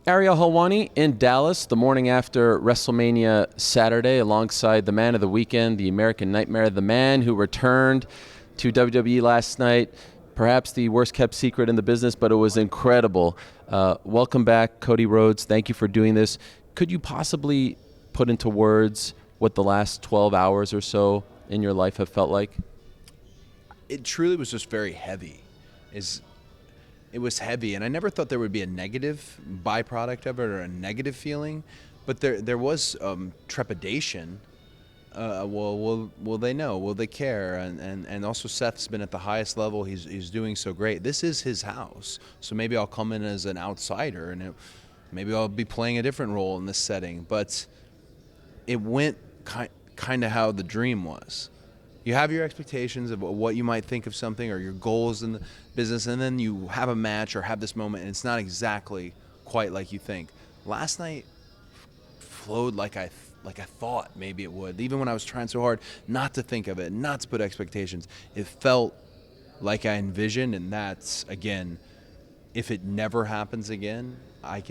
Ariel Helwani in Dallas the morning after WrestleMania Saturday alongside the man of the weekend, the American Nightmare, the man who returned to WWE last night. Perhaps the worst kept secret in the business, but it was incredible. Welcome back, Cody Rhodes. Thank you for doing this. Could you possibly put into words what the last 12 hours or so in your life have felt like? It truly was just very heavy. It was heavy, and I never thought there would be a negative byproduct of it or a negative feeling, but there was trepidation. Will they know? Will they care? And also Seth's been at the highest level. He's doing so great. This is his house, so maybe I'll come in as an outsider, and maybe I'll be playing a different role in this setting. But it went kind of how the dream was. You have your expectations of what you might think of something or your goals in the business, and then you have a match or have this moment, and it's not exactly quite like you think. Last night flowed like I thought maybe it would. Even when I was trying so hard not to think of it, not to put expectations, it felt like I envisioned, and that's, again, if it never happens again, I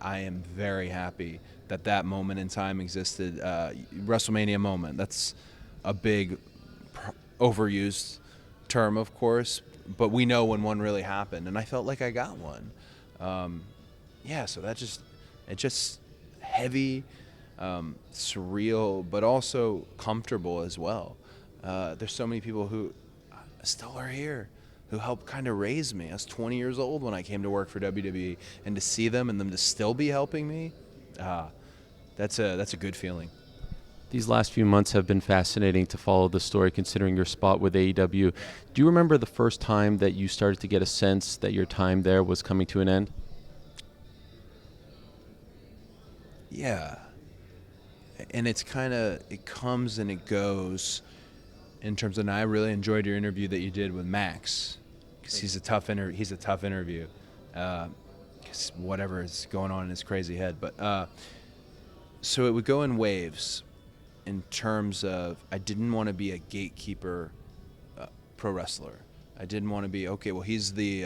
am very happy that moment in time existed. WrestleMania moment, that's a big overused term, of course, but we know when one really happened, and I felt like I got one. So it just heavy, surreal, but also comfortable as well. There's so many people who still are here, who helped kind of raise me. I was 20 years old when I came to work for WWE, and to see them and them to still be helping me, that's a good feeling. These last few months have been fascinating to follow the story, considering your spot with AEW. Do you remember the first time that you started to get a sense that your time there was coming to an end? Yeah. And it comes and it goes in terms of, and I really enjoyed your interview that you did with Max, because he's a tough interview. Because whatever is going on in his crazy head. But so it would go in waves. In terms of, I didn't want to be a gatekeeper pro wrestler. I didn't want to be, okay, well, he's the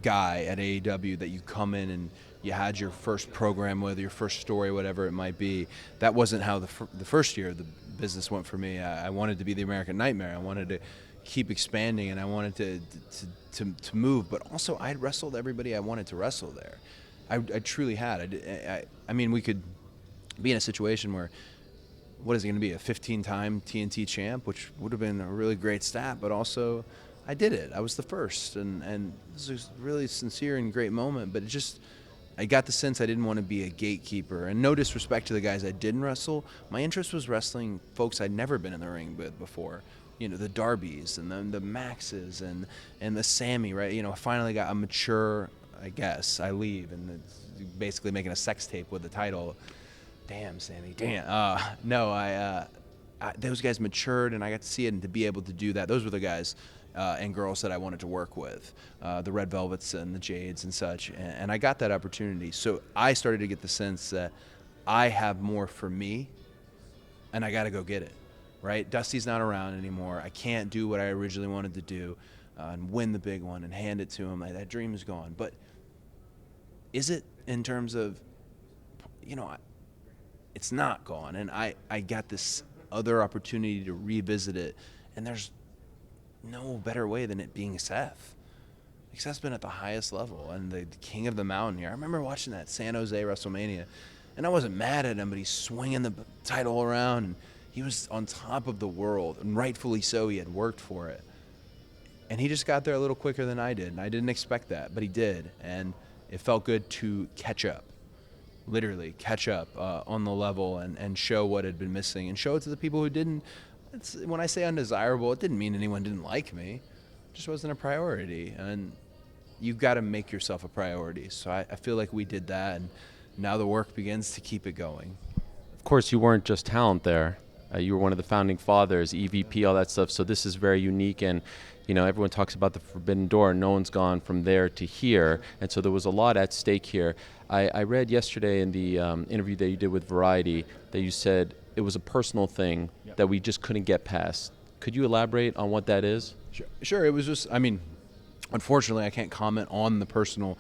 guy at AEW that you come in and you had your first program with, your first story, whatever it might be. That wasn't how the first year of the business went for me. I wanted to be the American Nightmare. I wanted to keep expanding, and I wanted to move. But also, I had wrestled everybody I wanted to wrestle there. I truly had. I mean, we could be in a situation where, what is it going to be, a 15-time TNT champ, which would have been a really great stat, but also I did it. I was the first, and this was a really sincere and great moment, but I got the sense I didn't want to be a gatekeeper. And no disrespect to the guys I didn't wrestle, my interest was wrestling folks I'd never been in the ring with before. You know, the Darbys and the Maxes and the Sammy, right? You know, I finally got a mature, I guess, I leave, and it's basically making a sex tape with the title. Damn, Sammy, damn. Those guys matured, and I got to see it, and to be able to do that. Those were the guys and girls that I wanted to work with, the Red Velvets and the Jades and such, and I got that opportunity. So I started to get the sense that I have more for me, and I got to go get it, right? Dusty's not around anymore. I can't do what I originally wanted to do and win the big one and hand it to him. That dream is gone. But is it, in terms of, it's not gone, and I got this other opportunity to revisit it, and there's no better way than it being Seth. Like, Seth's been at the highest level and the king of the mountain here. I remember watching that San Jose WrestleMania, and I wasn't mad at him, but he's swinging the title around, and he was on top of the world, and rightfully so. He had worked for it, and he just got there a little quicker than I did, and I didn't expect that, but he did, and it felt good to catch up. Literally catch up on the level and show what had been missing, and show it to the people who didn't. When I say undesirable, it didn't mean anyone didn't like me. It just wasn't a priority, and you've got to make yourself a priority. So I feel like we did that, and now the work begins to keep it going. Of course, you weren't just talent there. You were one of the founding fathers, EVP, all that stuff. So this is very unique, and everyone talks about the forbidden door. No one's gone from there to here, and so there was a lot at stake here. I read yesterday in the interview that you did with Variety that you said it was a personal thing that we just couldn't get past. Could you elaborate on what that is? Sure. It was just, unfortunately, I can't comment on the personal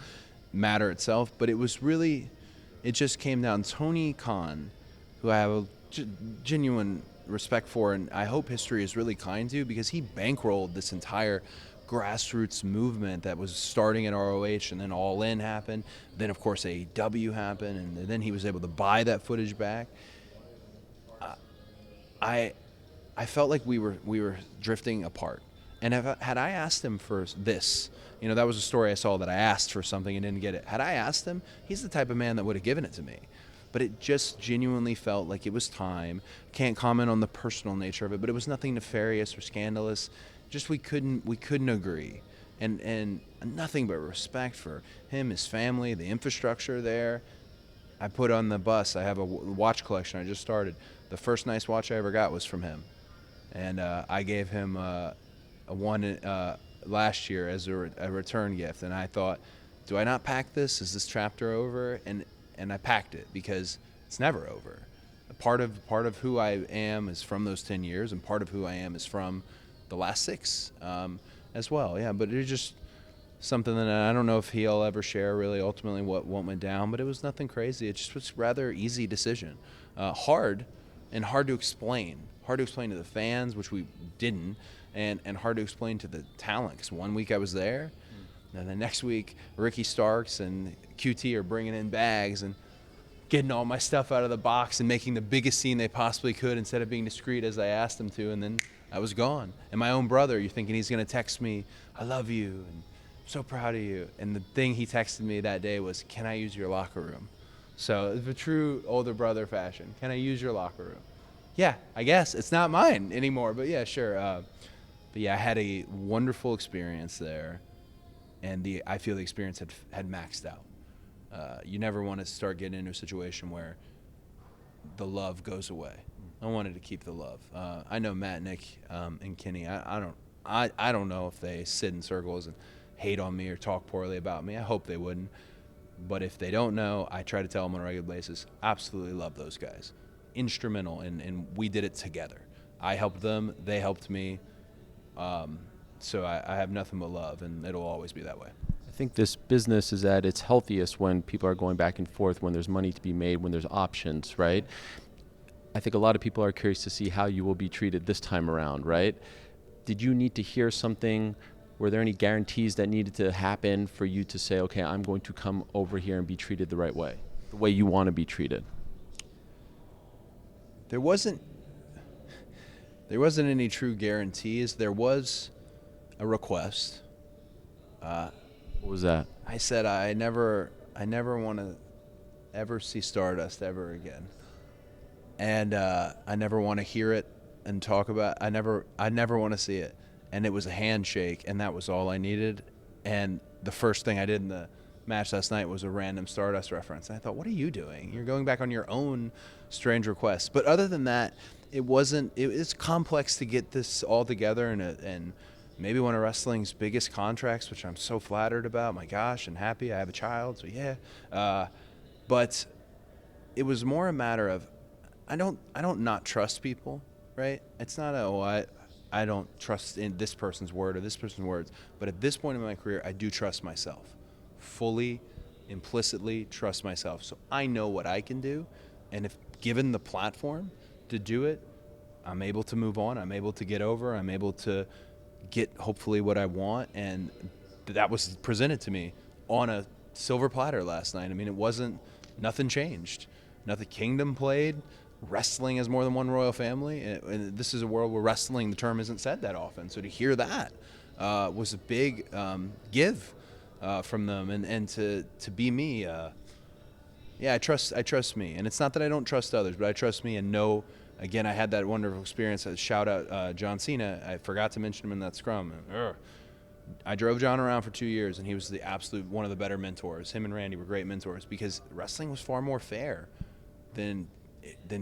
matter itself, but it just came down. Tony Khan, who I have a genuine respect for, and I hope history is really kind to, because he bankrolled this entire grassroots movement that was starting at ROH, and then All In happened. Then, of course, AEW happened, and then he was able to buy that footage back. I felt like we were drifting apart. And had I asked him for this, that was a story I saw that I asked for something and didn't get it. Had I asked him, he's the type of man that would have given it to me. But it just genuinely felt like it was time. Can't comment on the personal nature of it, but it was nothing nefarious or scandalous. Just we couldn't agree. And nothing but respect for him, his family, the infrastructure there. I put on the bus. I have a watch collection I just started. The first nice watch I ever got was from him. And I gave him a one last year as a return gift. And I thought, do I not pack this? Is this chapter over? And I packed it because it's never over. Part of who I am is from those 10 years, and part of who I am is from the last 6 as well. Yeah, but it's just something that I don't know if he'll ever share really ultimately what went down, but it was nothing crazy. It just was a rather easy decision. Hard to explain. Hard to explain to the fans, which we didn't, and hard to explain to the talent, because one week I was there, and the next week Ricky Starks and QT are bringing in bags and getting all my stuff out of the box and making the biggest scene they possibly could instead of being discreet as I asked them to, and then I was gone. And my own brother, you're thinking he's going to text me, I love you, and I'm so proud of you. And the thing he texted me that day was, can I use your locker room? So the true older brother fashion. Can I use your locker room? Yeah, I guess. It's not mine anymore, but yeah, sure. But yeah, I had a wonderful experience there, and I feel the experience had maxed out. You never want to start getting into a situation where the love goes away. I wanted to keep the love. I know Matt, Nick, and Kenny. I don't know if they sit in circles and hate on me or talk poorly about me. I hope they wouldn't. But if they don't know, I try to tell them on a regular basis. Absolutely love those guys. Instrumental, and we did it together. I helped them. They helped me. So I have nothing but love, and it'll always be that way. I think this business is at its healthiest when people are going back and forth, when there's money to be made, when there's options, right? I think a lot of people are curious to see how you will be treated this time around, right? Did you need to hear something? Were there any guarantees that needed to happen for you to say, okay, I'm going to come over here and be treated the right way, the way you want to be treated? There wasn't any true guarantees. There was a request. What was that? I said I never want to ever see Stardust ever again, and I never want to hear it and talk about. I never want to see it. And it was a handshake, and that was all I needed. And the first thing I did in the match last night was a random Stardust reference. And I thought, what are you doing? You're going back on your own strange requests. But other than that, it's complex to get this all together, and maybe one of wrestling's biggest contracts, which I'm so flattered about. My gosh, and happy. I have a child, so yeah. But it was more a matter of I don't not trust people, right? It's not I don't trust in this person's word or this person's words. But at this point in my career, I do trust myself. Fully, implicitly trust myself. So I know what I can do. And if given the platform to do it, I'm able to move on. I'm able to get over. I'm able to get hopefully what I want. And that was presented to me on a silver platter last night. I mean, nothing changed. Nothing. Kingdom played. Wrestling has more than one royal family, and this is a world where wrestling, the term isn't said that often. So to hear that was a big give from them, and to be me, I trust me, and it's not that I don't trust others, but I trust me and know. Again, I had that wonderful experience. Shout out John Cena. I forgot to mention him in that scrum. I drove John around for 2 years, and he was the absolute one of the better mentors. Him and Randy were great mentors because wrestling was far more fair than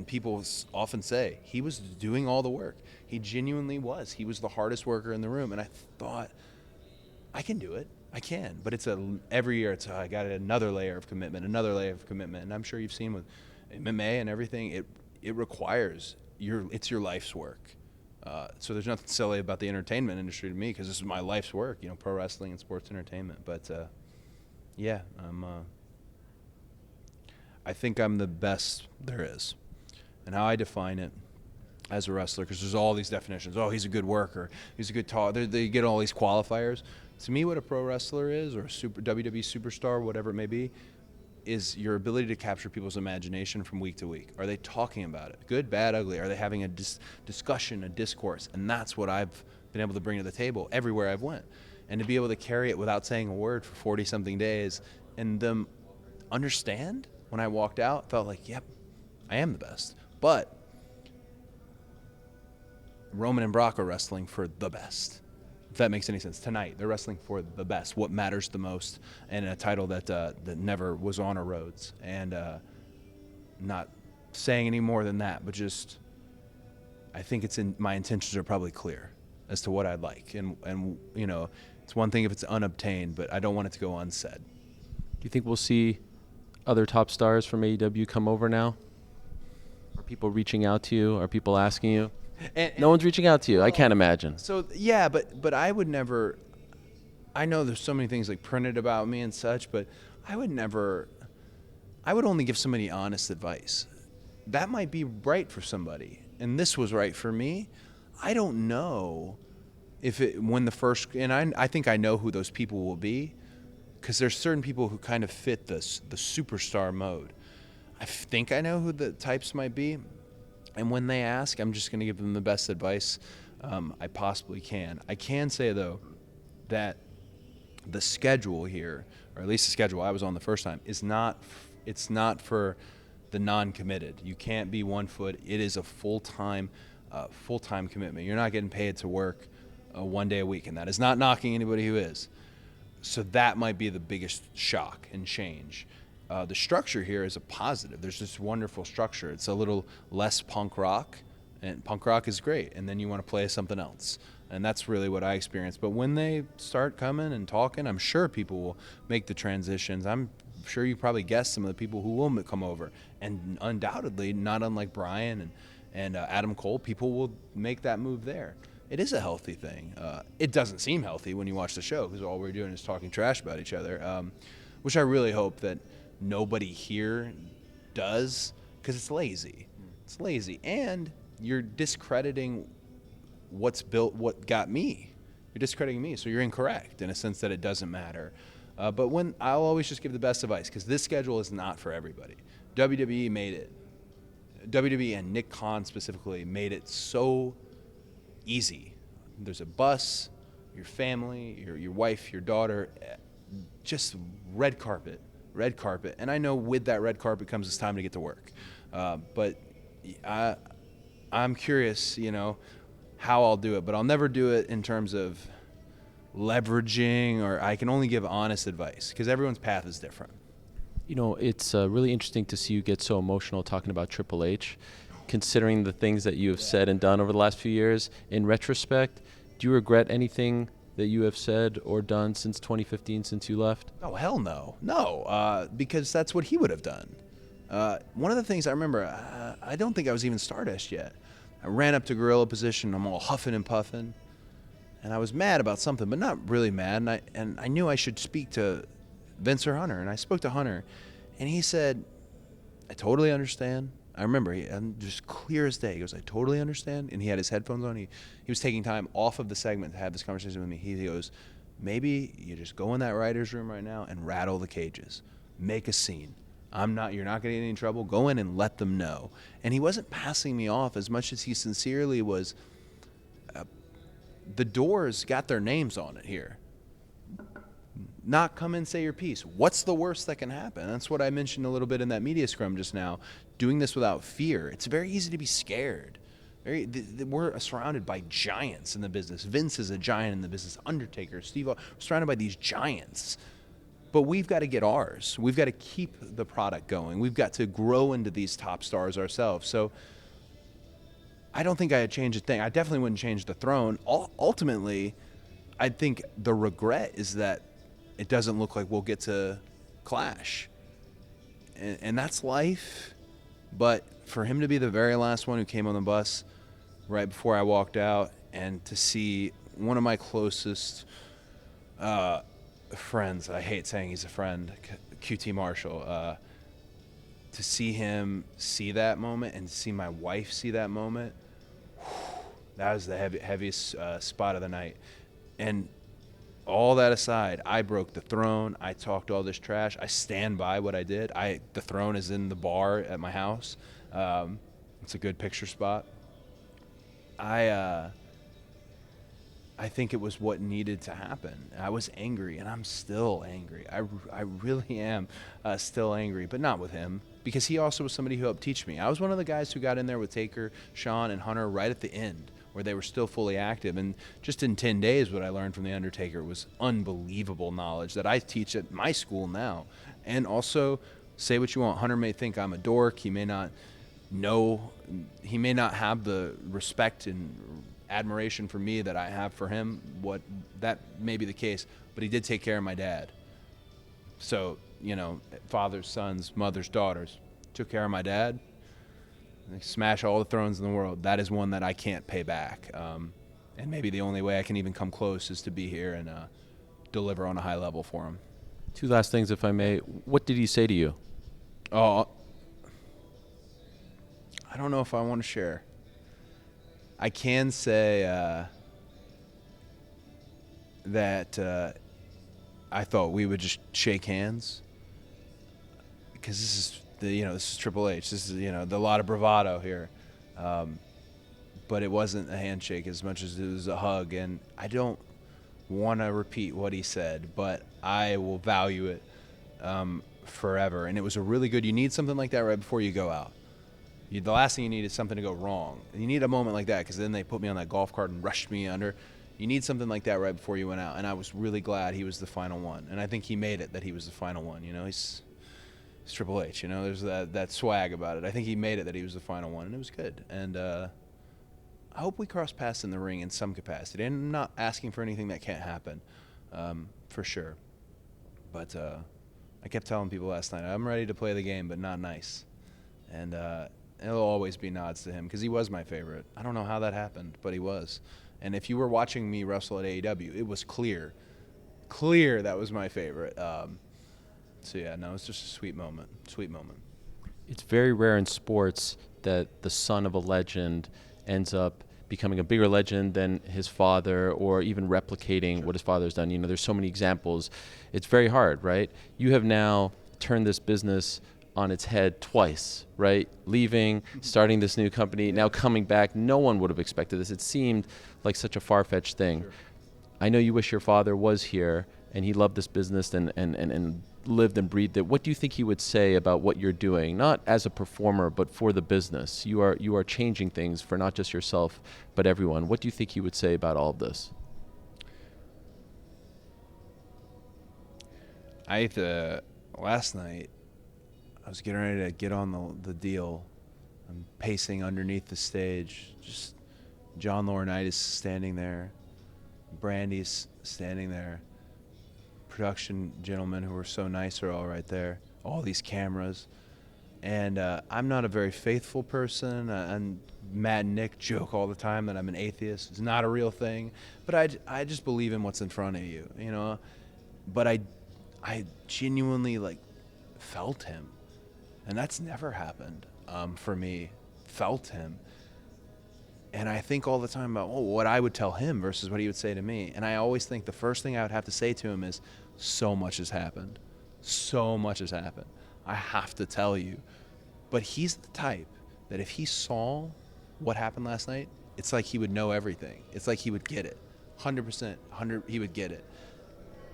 people often say. He was doing all the work. He genuinely was. He was the hardest worker in the room. And I thought, I can do it. I can. But every year I got another layer of commitment. And I'm sure you've seen with MMA and everything, it requires it's your life's work. So there's nothing silly about the entertainment industry to me because this is my life's work, pro wrestling and sports entertainment. But Yeah, I think I'm the best there is. And how I define it as a wrestler, because there's all these definitions. Oh, he's a good worker. He's a good talker. They get all these qualifiers. To me, what a pro wrestler is, or a super WWE superstar, whatever it may be, is your ability to capture people's imagination from week to week. Are they talking about it? Good, bad, ugly? Are they having a discussion, a discourse? And that's what I've been able to bring to the table everywhere I've went. And to be able to carry it without saying a word for 40-something days and them understand when I walked out, felt like, yep, I am the best. But Roman and Brock are wrestling for the best, if that makes any sense. Tonight, they're wrestling for the best, what matters the most, and a title that never was on a Rhodes. And not saying any more than that, but just I think my intentions are probably clear as to what I'd like. And you know, it's one thing if it's unobtained, but I don't want it to go unsaid. Do you think we'll see other top stars from AEW come over now? Are people reaching out to you? Are people asking you? And no one's reaching out to you. I can't imagine. So yeah, but I would never. I know there's so many things like printed about me and such, but I would never. I would only give somebody honest advice. That might be right for somebody, and this was right for me. I don't know if when the first, and I think I know who those people will be, because there's certain people who kind of fit the superstar mode. I think I know who the types might be. And when they ask, I'm just going to give them the best advice I possibly can. I can say, though, that the schedule here, or at least the schedule I was on the first time, it's not for the non-committed. You can't be 1 foot. It is a full-time commitment. You're not getting paid to work 1 day a week, and that is not knocking anybody who is. So that might be the biggest shock and change. The structure here is a positive. There's this wonderful structure. It's a little less punk rock, and punk rock is great. And then you want to play something else. And that's really what I experienced. But when they start coming and talking, I'm sure people will make the transitions. I'm sure you probably guessed some of the people who will come over. And undoubtedly, not unlike Brian and Adam Cole, people will make that move there. It is a healthy thing. It doesn't seem healthy when you watch the show, because all we're doing is talking trash about each other, which I really hope that nobody here does, because it's lazy. It's lazy. And you're discrediting what's built, what got me. You're discrediting me, so you're incorrect in a sense that it doesn't matter. But I'll always just give the best advice, because this schedule is not for everybody. WWE made it. WWE and Nick Khan specifically made it so easy. There's a bus, your family, your wife, your daughter, just red carpet. And I know with that red carpet comes it's time to get to work. But I'm curious, how I'll do it. But I'll never do it in terms of leveraging, or I can only give honest advice, because everyone's path is different. It's really interesting to see you get so emotional talking about Triple H, considering the things that you have said and done over the last few years. In retrospect, do you regret anything that you have said or done since 2015, since you left? Oh, hell no. No, because that's what he would have done. One of the things I remember, I don't think I was even Stardust yet. I ran up to gorilla position. I'm all huffing and puffing. And I was mad about something, but not really mad. And I knew I should speak to Vince or Hunter. And I spoke to Hunter. And he said, I totally understand. I remember, and just clear as day, he goes, I totally understand. And he had his headphones on. He was taking time off of the segment to have this conversation with me. He goes, maybe you just go in that writer's room right now and rattle the cages. Make a scene. You're not going to get in trouble. Go in and let them know. And he wasn't passing me off as much as he sincerely was. The doors got their names on it here. Not come and say your piece. What's the worst that can happen? That's what I mentioned a little bit in that media scrum just now. Doing this without fear. It's very easy to be scared. We're surrounded by giants in the business. Vince is a giant in the business. Undertaker, Steve, we're surrounded by these giants. But we've got to get ours. We've got to keep the product going. We've got to grow into these top stars ourselves. So I don't think I'd change a thing. I definitely wouldn't change the throne. Ultimately, I think the regret is that it doesn't look like we'll get to clash. And that's life. But for him to be the very last one who came on the bus right before I walked out, and to see one of my closest friends. I hate saying he's a friend. QT Marshall. To see him see that moment and see my wife see that moment, that was the heaviest spot of the night. And all that aside, I broke the throne. I talked all this trash. I stand by what I did. The throne is in the bar at my house. It's a good picture spot. I think it was what needed to happen. I was angry, and I'm still angry. I really am still angry, but not with him, because he also was somebody who helped teach me. I was one of the guys who got in there with Taker, Shawn, and Hunter right at the end, where they were still fully active. And just in 10 days, what I learned from The Undertaker was unbelievable knowledge that I teach at my school now. And also, say what you want, Hunter may think I'm a dork. He may not know, he may not have the respect and admiration for me that I have for him. That may be the case, but he did take care of my dad. So, fathers, sons, mothers, daughters, took care of my dad. They smash all the thrones in the world. That is one that I can't pay back. And maybe the only way I can even come close is to be here and deliver on a high level for him. Two last things, if I may. What did he say to you? Oh, I don't know if I want to share. I can say that I thought we would just shake hands, because this is this is Triple H. This is a lot of bravado here, but it wasn't a handshake as much as it was a hug. And I don't want to repeat what he said, but I will value it forever. And it was a really good. You need something like that right before you go out. The last thing you need is something to go wrong. You need a moment like that, because then they put me on that golf cart and rushed me under. You need something like that right before you went out. And I was really glad he was the final one. And I think he made it that he was the final one. He's Triple H. There's that swag about it. I think he made it that he was the final one, and it was good. And I hope we cross paths in the ring in some capacity. And I'm not asking for anything that can't happen, for sure. But I kept telling people last night, I'm ready to play the game, but not nice. And it'll always be nods to him, because he was my favorite. I don't know how that happened, but he was. And if you were watching me wrestle at AEW, it was clear that was my favorite. So yeah, no, it's just a sweet moment. It's very rare in sports that the son of a legend ends up becoming a bigger legend than his father, or even replicating what his father's done. There's so many examples. It's very hard, right? You have now turned this business on its head twice, right? Leaving, starting this new company, now coming back. No one would have expected this. It seemed like such a far-fetched thing. Sure. I know you wish your father was here, and he loved this business and lived and breathed it. What do you think he would say about what you're doing, not as a performer, but for the business? You are changing things for not just yourself, but everyone. What do you think he would say about all of this? Last night, I was getting ready to get on the deal. I'm pacing underneath the stage. Just John Laurinaitis standing there. Brandy's standing there. Production gentlemen who were so nice are all right there. All these cameras. And I'm not a very faithful person. And Matt and Nick joke all the time that I'm an atheist. It's not a real thing. But I just believe in what's in front of you, But I genuinely, felt him. And that's never happened for me. Felt him. And I think all the time about what I would tell him versus what he would say to me. And I always think the first thing I would have to say to him is, so much has happened. So much has happened. I have to tell you. But he's the type that if he saw what happened last night, it's like he would know everything. It's like he would get it. 100%, he would get it.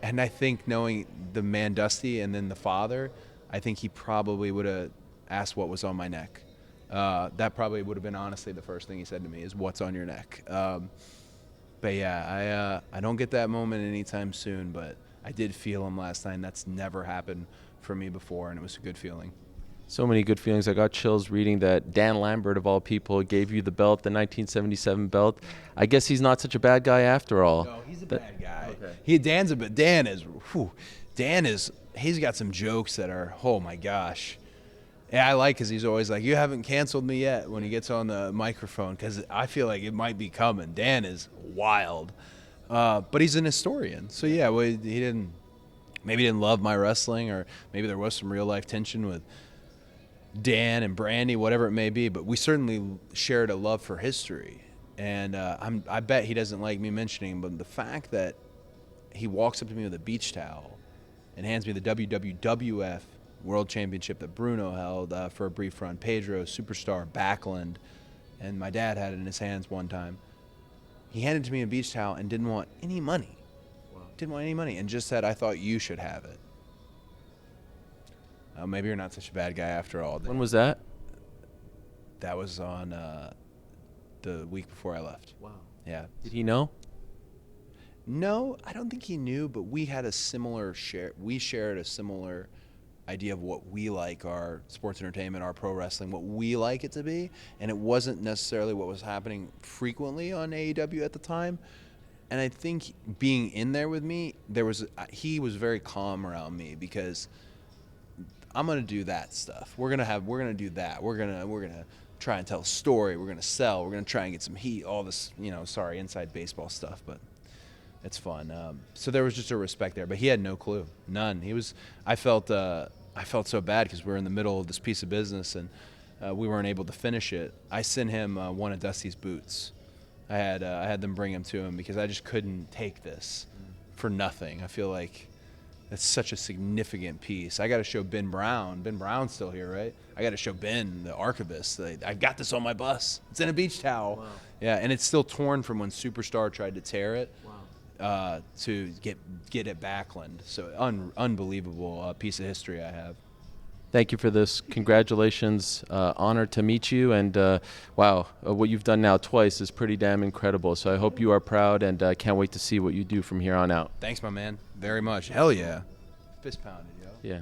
And I think knowing the man Dusty and then the father, I think he probably would have asked what was on my neck. That probably would have been honestly the first thing he said to me is, what's on your neck? But yeah, I don't get that moment anytime soon, but I did feel him last night, and that's never happened for me before, and it was a good feeling. So many good feelings. I got chills reading that Dan Lambert, of all people, gave you the belt, the 1977 belt. I guess he's not such a bad guy after all. No, he's a bad guy. Okay. Dan is, he's got some jokes that are, oh my gosh. Yeah, I like, because he's always like, you haven't canceled me yet when he gets on the microphone, because I feel like it might be coming. Dan is wild. But he's an historian. So, yeah, he didn't maybe didn't love my wrestling, or maybe there was some real life tension with Dan and Brandy, whatever it may be, but we certainly shared a love for history. And I bet he doesn't like me mentioning, but the fact that he walks up to me with a beach towel and hands me the WWF World Championship that Bruno held for a brief run, Pedro, Superstar, Backlund, and my dad had it in his hands one time. He handed it to me in a beach towel and didn't want any money. Wow. Didn't want any money, and just said, "I thought you should have it." Maybe you're not such a bad guy after all. When was that? That was on the week before I left. Wow. Yeah. Did he know? No, I don't think he knew, but we had a similar share. We shared a similar idea of what we like our sports entertainment, our pro wrestling, what we like it to be, and it wasn't necessarily what was happening frequently on AEW at the time. And I think being in there with me, he was very calm around me, because I'm gonna do that stuff. We're gonna do that. We're gonna try and tell a story. We're gonna sell. We're gonna try and get some heat. All this, inside baseball stuff, but it's fun. So there was just a respect there, but he had no clue, none. I felt so bad because we were in the middle of this piece of business and we weren't able to finish it. I sent him one of Dusty's boots. I had them bring him to him because I just couldn't take this for nothing. I feel like it's such a significant piece. I got to show Ben Brown. Ben Brown's still here, right? I got to show Ben, the archivist. I got this on my bus. It's in a beach towel. Wow. Yeah, and it's still torn from when Superstar tried to tear it. Wow. To get it Backlund. So unbelievable piece of history I have. Thank you for this. Congratulations. Honored to meet you. And wow, what you've done now twice is pretty damn incredible. So I hope you are proud, and can't wait to see what you do from here on out. Thanks, my man. Very much. Hell yeah. Fist pounded, yo. Yeah.